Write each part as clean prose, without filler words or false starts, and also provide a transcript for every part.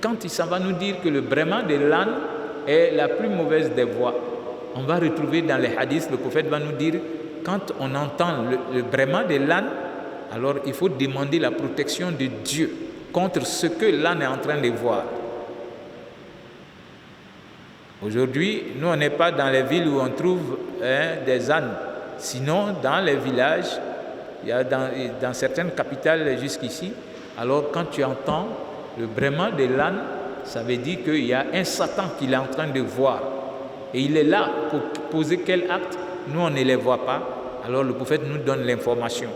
Quand il s'en va nous dire que le braiement de l'âne est la plus mauvaise des voix, on va retrouver dans les hadiths, le prophète va nous dire, quand on entend le braiement de l'âne, alors il faut demander la protection de Dieu contre ce que l'âne est en train de voir. Aujourd'hui, nous, on n'est pas dans les villes où on trouve des ânes. Sinon, dans les villages, il y a dans certaines capitales jusqu'ici, alors quand tu entends le braiement de l'âne, ça veut dire qu'il y a un Satan qu'il est en train de voir. Et il est là pour poser quel acte. Nous, on ne les voit pas. Alors le prophète nous donne l'information.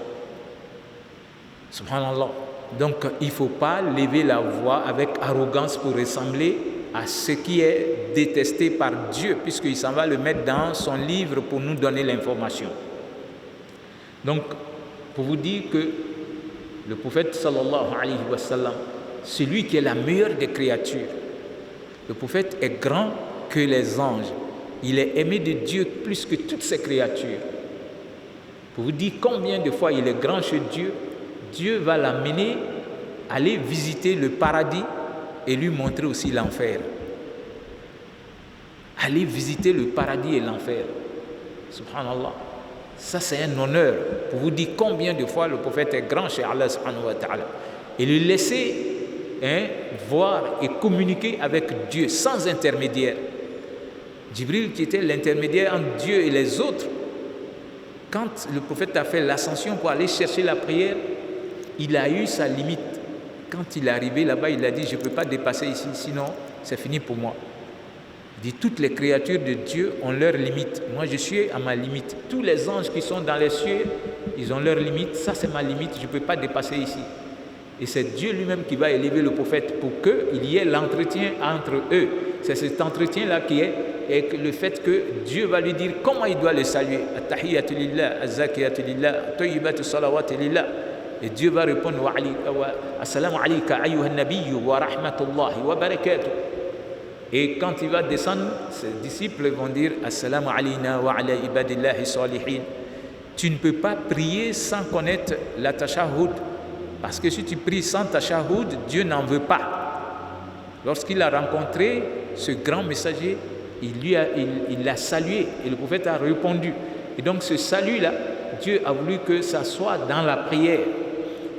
Subhanallah. Donc, il ne faut pas lever la voix avec arrogance pour ressembler à ce qui est détesté par Dieu, puisqu'il s'en va le mettre dans son livre pour nous donner l'information. Donc, pour vous dire que le prophète sallallahu alayhi wa sallam, celui qui est la meilleure des créatures, le prophète est grand que les anges. Il est aimé de Dieu plus que toutes ces créatures. Pour vous dire combien de fois il est grand chez Dieu, Dieu va l'amener à aller visiter le paradis et lui montrer aussi l'enfer. Aller visiter le paradis et l'enfer. Subhanallah. Ça, c'est un honneur pour vous dire combien de fois le prophète est grand chez Allah subhanahu wa ta'ala. Et le laisser voir et communiquer avec Dieu sans intermédiaire. Jibril, qui était l'intermédiaire entre Dieu et les autres, quand le prophète a fait l'ascension pour aller chercher la prière, il a eu sa limite. Quand il est arrivé là-bas, il a dit, je ne peux pas dépasser ici, sinon c'est fini pour moi. Il dit, toutes les créatures de Dieu ont leur limite. Moi, je suis à ma limite. Tous les anges qui sont dans les cieux, ils ont leur limite. Ça, c'est ma limite, je ne peux pas dépasser ici. Et c'est Dieu lui-même qui va élever le prophète pour qu'il y ait l'entretien entre eux. C'est cet entretien-là qui est et le fait que Dieu va lui dire comment il doit le saluer. At-tahiyyatu lillah, az-zakiyatu lillah, at-tayyibatu salawatu lillah. Et Dieu va répondre Assalamu alayka ayyuhan nabiyyu wa rahmatullahi wa barakatuh. Et quand il va descendre, ses disciples vont dire Assalamu alayna wa ala ibadillahi salihin. Tu ne peux pas prier sans connaître la tashahhud. Parce que si tu pries sans tashahhud, Dieu n'en veut pas. Lorsqu'il a rencontré ce grand messager, il l'a salué et le prophète a répondu. Et donc ce salut-là, Dieu a voulu que ça soit dans la prière.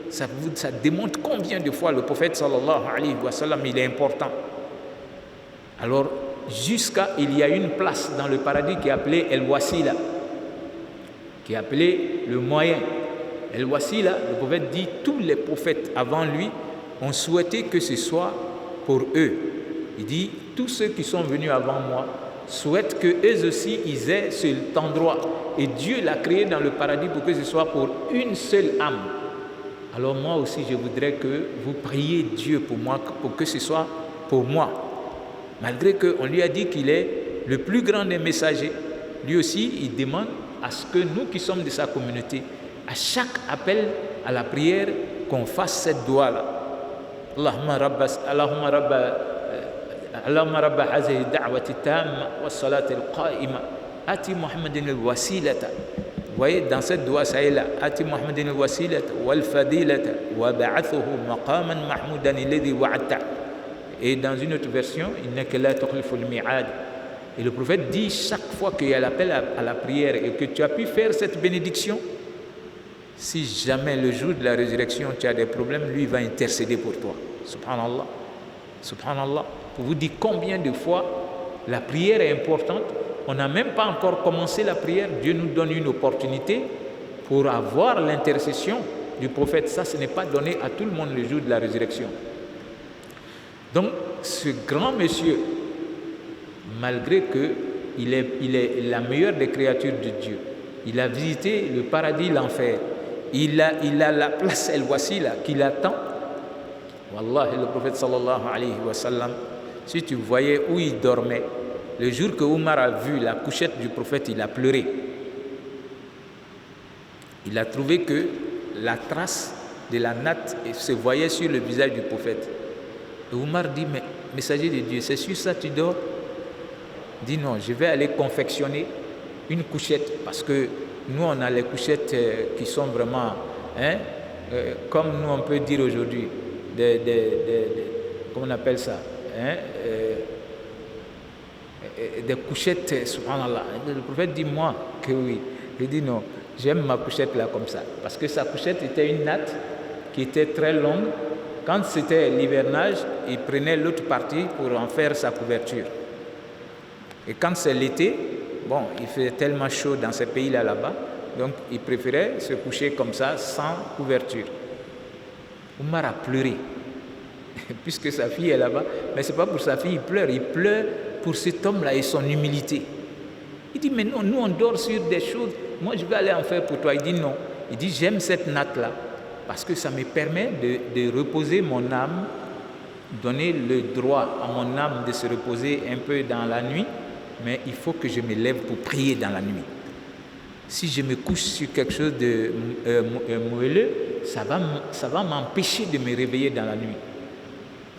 Ça démontre combien de fois le prophète sallallahu alayhi wa sallam il est important. Alors il y a une place dans le paradis qui est appelée El-Wasila, qui est appelée le moyen. El-Wasila, le prophète dit, tous les prophètes avant lui ont souhaité que ce soit pour eux. Il dit, tous ceux qui sont venus avant moi souhaitent qu'eux aussi ils aient cet endroit. Et Dieu l'a créé dans le paradis pour que ce soit pour une seule âme. Alors moi aussi je voudrais que vous priez Dieu pour moi, pour que ce soit pour moi. Malgré qu'on lui a dit qu'il est le plus grand des messagers, lui aussi il demande à ce que nous qui sommes de sa communauté, à chaque appel à la prière, qu'on fasse cette doigt-là. Allahumma rabba hazihi da'wati tamma wa salati al-qa'ima ati Muhammadin al-wasilata. Vous voyez, dans cette doigt, ça est là. Ati Muhammadin al-wasilata wal fadilata wa ba'athuhu maqaman mahmoudan alladhi wa'ata. Et dans une autre version, innaka la tukhlifu al-mi'ad. Et le prophète dit chaque fois qu'il y a l'appel à la prière et que tu as pu faire cette bénédiction, si jamais le jour de la résurrection tu as des problèmes, lui va intercéder pour toi. Subhanallah. Subhanallah. Pour vous dire combien de fois la prière est importante. On n'a même pas encore commencé la prière. Dieu nous donne une opportunité pour avoir l'intercession du prophète. Ça, ce n'est pas donné à tout le monde le jour de la résurrection. Donc, ce grand monsieur, malgré qu'il est la meilleure des créatures de Dieu, il a visité le paradis, l'enfer, il a la place El-Wasila qui l'attend. Wallahi, le prophète sallallahu alayhi wa sallam, si tu voyais où il dormait, le jour que Omar a vu la couchette du prophète, il a pleuré. Il a trouvé que la trace de la natte se voyait sur le visage du prophète. Et Omar dit, mais messager de Dieu, c'est sur ça que tu dors? Il dit non, je vais aller confectionner une couchette, parce que nous on a les couchettes qui sont vraiment, comme nous on peut dire aujourd'hui, comment on appelle ça, hein, des couchettes, subhanallah. Le prophète dit moi que oui. Il dit non, j'aime ma couchette là comme ça. Parce que sa couchette était une natte qui était très longue. Quand c'était l'hivernage, il prenait l'autre partie pour en faire sa couverture. Et quand c'est l'été, bon, il faisait tellement chaud dans ces pays-là là-bas, donc il préférait se coucher comme ça, sans couverture. Omar a pleuré, puisque sa fille est là-bas, mais ce n'est pas pour sa fille, il pleure pour cet homme-là et son humilité. Il dit, mais non, nous on dort sur des choses, moi je vais aller en faire pour toi. Il dit non, il dit j'aime cette natte-là, parce que ça me permet de reposer mon âme, donner le droit à mon âme de se reposer un peu dans la nuit, mais il faut que je me lève pour prier dans la nuit. Si je me couche sur quelque chose de moelleux, ça va m'empêcher de me réveiller dans la nuit.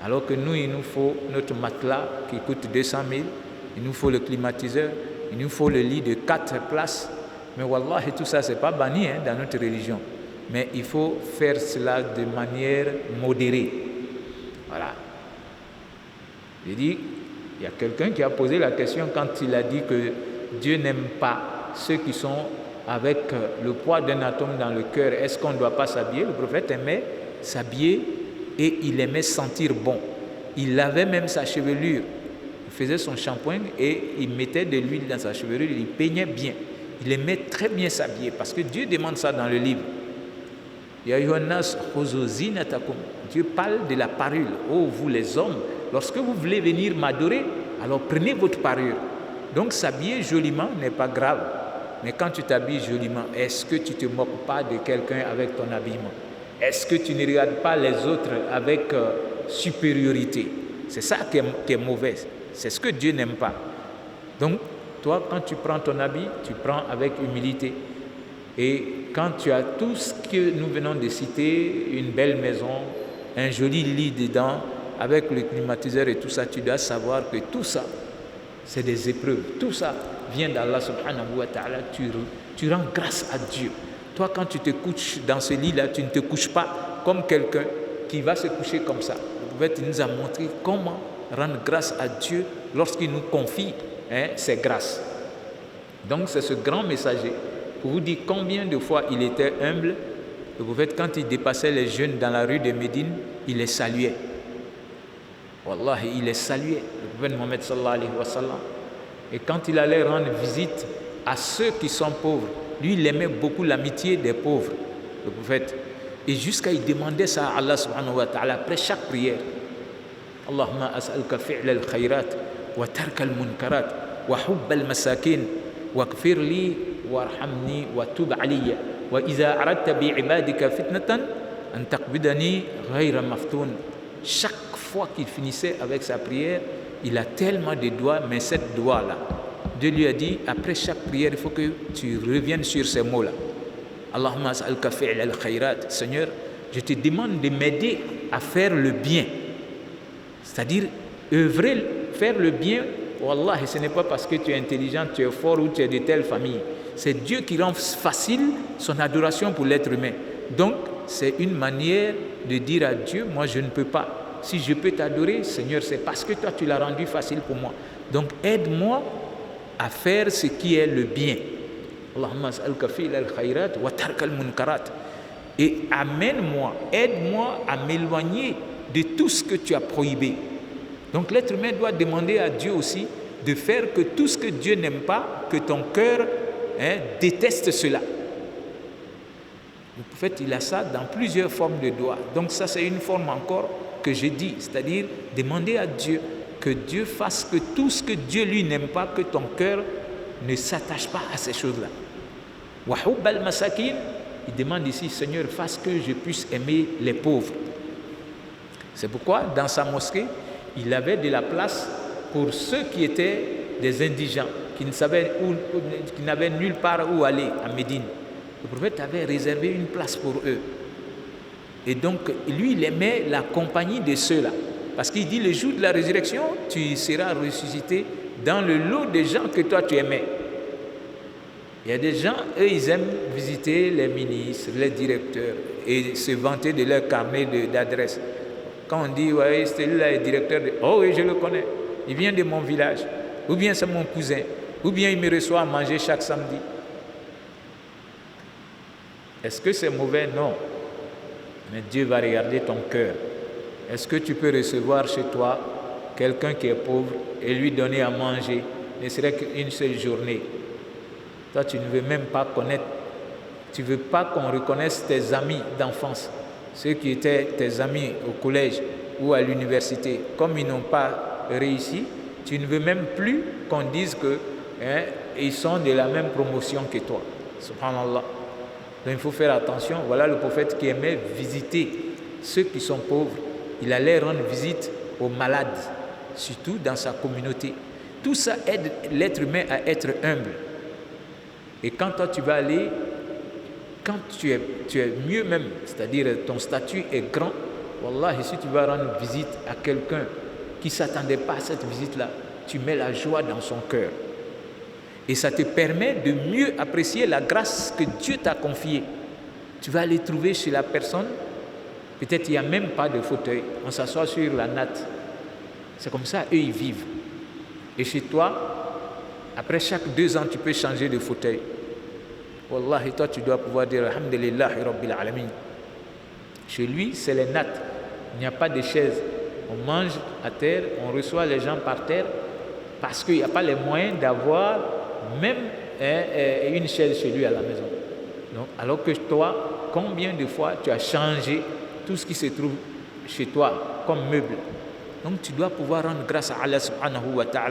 Alors que nous, il nous faut notre matelas qui coûte 200 000, il nous faut le climatiseur, il nous faut le lit de 4 places. Mais wallah, et tout ça, ce n'est pas banni dans notre religion. Mais il faut faire cela de manière modérée. Voilà. J'ai dit, il y a quelqu'un qui a posé la question quand il a dit que Dieu n'aime pas ceux qui sont avec le poids d'un atome dans le cœur. Est-ce qu'on ne doit pas s'habiller? Le prophète aimait s'habiller et il aimait sentir bon. Il lavait même sa chevelure. Il faisait son shampoing et il mettait de l'huile dans sa chevelure. Il peignait bien. Il aimait très bien s'habiller parce que Dieu demande ça dans le livre. Dieu parle de la parure. Oh, vous les hommes, lorsque vous voulez venir m'adorer, alors prenez votre parure. Donc s'habiller joliment n'est pas grave. Mais quand tu t'habilles joliment, est-ce que tu ne te moques pas de quelqu'un avec ton habillement? Est-ce que tu ne regardes pas les autres avec supériorité? C'est ça qui est mauvais. C'est ce que Dieu n'aime pas. Donc, toi, quand tu prends ton habit, tu prends avec humilité. Et quand tu as tout ce que nous venons de citer, une belle maison, un joli lit dedans, avec le climatiseur et tout ça, tu dois savoir que tout ça, c'est des épreuves. Tout ça vient d'Allah subhanahu wa ta'ala. Tu rends grâce à Dieu. Toi, quand tu te couches dans ce lit-là, tu ne te couches pas comme quelqu'un qui va se coucher comme ça. Le prophète nous a montré comment rendre grâce à Dieu lorsqu'il nous confie ses grâces. Donc, c'est ce grand messager pour vous dire combien de fois il était humble. Le prophète, quand il dépassait les jeunes dans la rue de Médine, il les saluait. Wallah, il les saluait, le prophète Mohammed sallallahu alayhi wa sallam. Et quand il allait rendre visite à ceux qui sont pauvres, lui, il aimait beaucoup l'amitié des pauvres, le prophète. Et jusqu'à il demandait ça à Allah subhanahu wa ta'ala après chaque prière. Allahumma as'aluka fi'la al-khayrat wa tarka al-munkarat wa hubba al-masakin wa kfir li warhamni wa tub alayya wa iza aradta bi'ibadika fitnatan an taqbidani ghayra maftoun. Chaque fois qu'il finissait avec sa prière, il a tellement de doigts, mais cette doigt-là, Dieu lui a dit, après chaque prière, il faut que tu reviennes sur ces mots-là. Allahumma as'aluka fi'la al-khayrat. Seigneur, je te demande de m'aider à faire le bien. C'est-à-dire, œuvrer, faire le bien, wallah, ce n'est pas parce que tu es intelligent, tu es fort ou tu es de telle famille. C'est Dieu qui rend facile son adoration pour l'être humain. Donc, c'est une manière de dire à Dieu, moi je ne peux pas. Si je peux t'adorer, Seigneur, c'est parce que toi tu l'as rendu facile pour moi. Donc, aide-moi à faire ce qui est le bien. Allahumma as'aluka fi'la al-khayrat wa tarka al-munkarat. Et amène-moi, aide-moi à m'éloigner de tout ce que tu as prohibé. Donc l'être humain doit demander à Dieu aussi de faire que tout ce que Dieu n'aime pas, que ton cœur déteste cela. Le prophète, il a ça dans plusieurs formes de doigts. Donc ça, c'est une forme encore que j'ai dit, c'est-à-dire demander à Dieu que Dieu fasse que tout ce que Dieu lui n'aime pas, que ton cœur ne s'attache pas à ces choses-là. Wa hubbal masakin, il demande ici, Seigneur, fasse que je puisse aimer les pauvres. C'est pourquoi, dans sa mosquée, il avait de la place pour ceux qui étaient des indigents, qui n'avaient nulle part où aller à Médine. Le prophète avait réservé une place pour eux. Et donc, lui, il aimait la compagnie de ceux-là. Parce qu'il dit, le jour de la résurrection, tu seras ressuscité dans le lot des gens que toi, tu aimais. Il y a des gens, eux, ils aiment visiter les ministres, les directeurs et se vanter de leur carnet d'adresse. Quand on dit, ouais, celui-là est directeur de... Oh oui, je le connais. Il vient de mon village. Ou bien c'est mon cousin. Ou bien il me reçoit à manger chaque samedi. Est-ce que c'est mauvais? Non. Mais Dieu va regarder ton cœur. Est-ce que tu peux recevoir chez toi quelqu'un qui est pauvre et lui donner à manger, ne serait qu'une seule journée? Toi, tu ne veux même pas connaître, tu ne veux pas qu'on reconnaisse tes amis d'enfance, ceux qui étaient tes amis au collège ou à l'université. Comme ils n'ont pas réussi, tu ne veux même plus qu'on dise que ils sont de la même promotion que toi. Subhanallah. Donc il faut faire attention. Voilà le prophète qui aimait visiter ceux qui sont pauvres. Il allait rendre visite aux malades, surtout dans sa communauté. Tout ça aide l'être humain à être humble. Et quand toi tu vas aller, quand tu es mieux même, c'est-à-dire ton statut est grand, Wallah, si tu vas rendre visite à quelqu'un qui ne s'attendait pas à cette visite-là, tu mets la joie dans son cœur. Et ça te permet de mieux apprécier la grâce que Dieu t'a confiée. Tu vas aller trouver chez la personne, peut-être il n'y a même pas de fauteuil, on s'assoit sur la natte. C'est comme ça, eux ils vivent. Et chez toi, après chaque 2 ans, tu peux changer de fauteuil. Wallahi, toi tu dois pouvoir dire Alhamdulillahi Rabbil Alamin. Chez lui, c'est les nattes. Il n'y a pas de chaise. On mange à terre, on reçoit les gens par terre parce qu'il n'y a pas les moyens d'avoir même une chaise chez lui à la maison. Donc, alors que toi, combien de fois tu as changé tout ce qui se trouve chez toi comme meuble? Donc tu dois pouvoir rendre grâce à Allah subhanahu wa ta'ala.